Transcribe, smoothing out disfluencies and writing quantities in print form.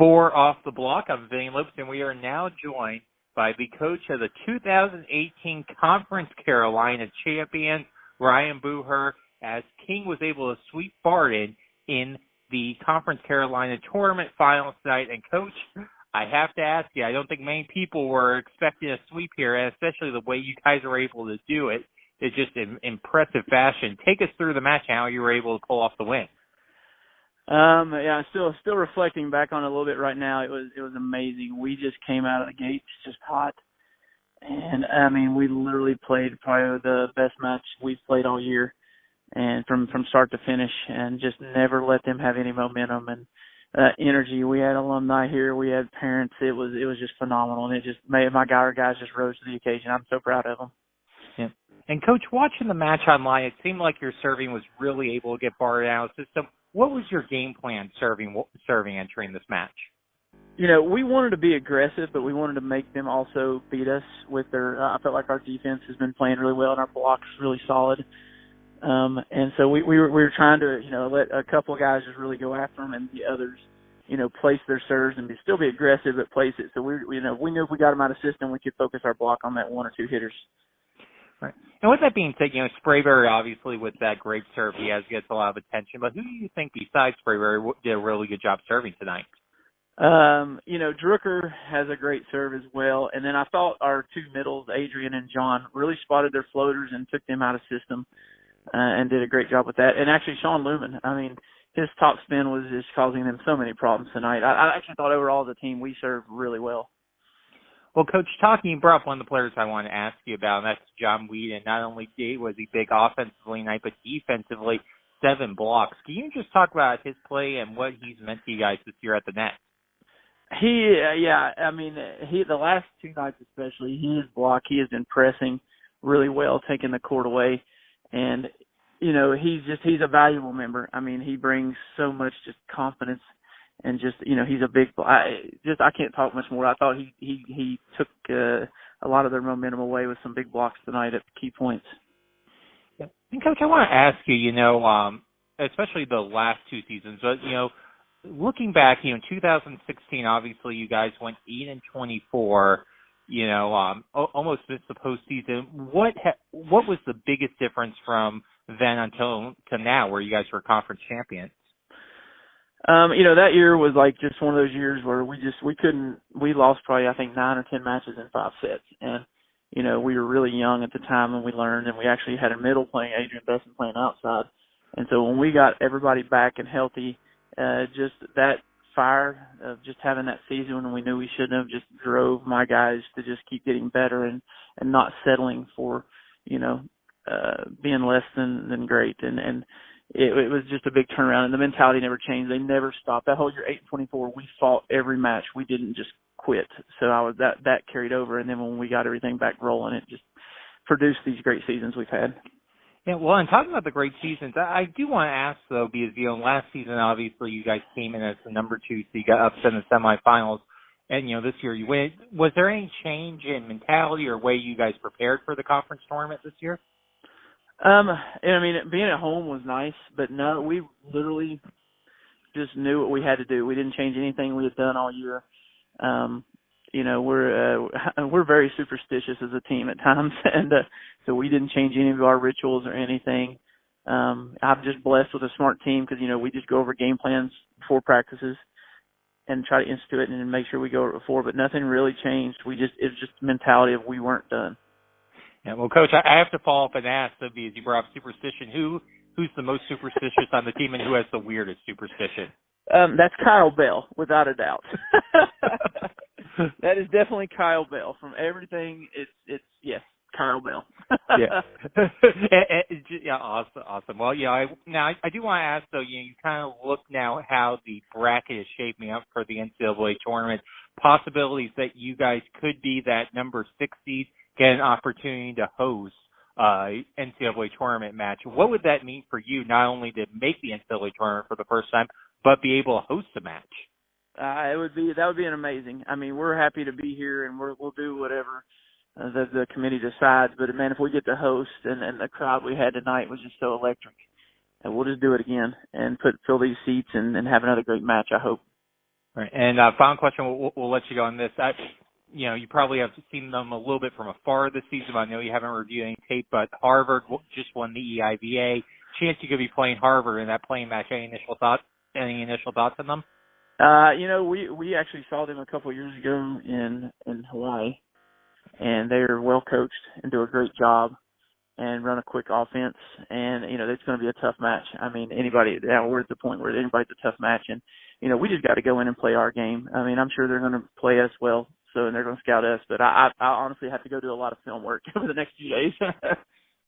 For Off the Block, I'm Vinny Lopes, and we are now joined by the coach of the 2018 Conference Carolina champion, Ryan Booher, as King was able to sweep Barden in the Conference Carolina tournament finals tonight. And, Coach, I have to ask you, I don't think many people were expecting a sweep here, and especially the way you guys were able to do it is just in impressive fashion. Take us through the match and how you were able to pull off the win. Yeah, I'm still reflecting back on it a little bit right now. It was amazing. We just came out of the gates just hot. And I mean, we literally played probably the best match we've played all year, and from start to finish, and just never let them have any momentum and energy. We had alumni here, we had parents. It was just phenomenal, and it just made our guys just rose to the occasion. I'm so proud of them. Yeah. And Coach, watching the match online, it seemed like your serving was really able to get Barden out of the system. What was your game plan serving entering this match? You know, we wanted to be aggressive, but we wanted to make them also beat us with their I felt like our defense has been playing really well and our block's really solid. And so we were trying to, let a couple of guys just really go after them, and the others, place their serves and still be aggressive but place it. So we knew if we got them out of system, we could focus our block on that one or two hitters. Right. And with that being said, Sprayberry, obviously, with that great serve, he gets a lot of attention. But who do you think besides Sprayberry did a really good job serving tonight? Drucker has a great serve as well. And then I thought our two middles, Adrian and John, really spotted their floaters and took them out of system and did a great job with that. And actually, Sean Lumen, I mean, his top spin was just causing them so many problems tonight. I actually thought overall as a team we served really well. Well, Coach, you brought up one of the players I want to ask you about, and that's John Whedon. Not only was he big offensively tonight, but defensively, 7 blocks. Can you just talk about his play and what he's meant to you guys this year at the net? The last 2 nights especially, his block, he has been pressing really well, taking the court away, and he's a valuable member. I mean, he brings so much just confidence. And he's a big. I can't talk much more. I thought he took a lot of their momentum away with some big blocks tonight at key points. Yeah. And Coach, I want to ask you, especially the last 2 seasons, but looking back, in 2016, obviously you guys went 8-24. Almost missed the postseason. What was the biggest difference from then until to now, where you guys were conference champions? That year was like just one of those years where we lost probably, I think, 9 or 10 matches in 5 sets. And, we were really young at the time when we learned, and we actually had a middle playing, Adrian Besson playing outside. And so when we got everybody back and healthy, just that fire of just having that season when we knew we shouldn't have just drove my guys to just keep getting better and not settling for, being less than great. And it was just a big turnaround, and the mentality never changed. They never stopped. That whole year, 8-24, we fought every match. We didn't just quit. So that carried over, and then when we got everything back rolling, it just produced these great seasons we've had. Yeah, well, and talking about the great seasons, I do want to ask, though, because, last season, obviously, you guys came in as the number 2, so you got upset in the semifinals, and, this year you win. Was there any change in mentality or way you guys prepared for the conference tournament this year? Being at home was nice, but no, we literally just knew what we had to do. We didn't change anything we had done all year. We're very superstitious as a team at times, and so we didn't change any of our rituals or anything. I'm just blessed with a smart team because, we just go over game plans before practices and try to institute it and make sure we go over it before, but nothing really changed. It was just the mentality of we weren't done. Yeah, well, Coach, I have to follow up and ask, because you brought up superstition. Who's the most superstitious on the team, and who has the weirdest superstition? That's Kyle Bell, without a doubt. That is definitely Kyle Bell. From everything, it's yes, Kyle Bell. Yeah. Yeah, awesome. Well, I do want to ask, though, you kind of look now how the bracket is shaping up for the NCAA tournament. Possibilities that you guys could be that number 6 seed, get an opportunity to host NCAA tournament match. What would that mean for you, not only to make the NCAA tournament for the first time, but be able to host the match? That would be an amazing. I mean, we're happy to be here, and we'll do whatever the committee decides. But man, if we get to host, and the crowd we had tonight was just so electric, and we'll just do it again and fill these seats and have another great match, I hope. Right. And final question, we'll let you go on this. You probably have seen them a little bit from afar this season. I know you haven't reviewed any tape, but Harvard just won the EIVA. Chance you could be playing Harvard in that playing match. Any initial thoughts on them? We actually saw them a couple of years ago in Hawaii, and they're well coached and do a great job and run a quick offense. And it's going to be a tough match. I mean, we're at the point where anybody's a tough match, and we just got to go in and play our game. I mean, I'm sure they're going to play us well, and they're going to scout us. But I honestly have to go do a lot of film work over the next few days.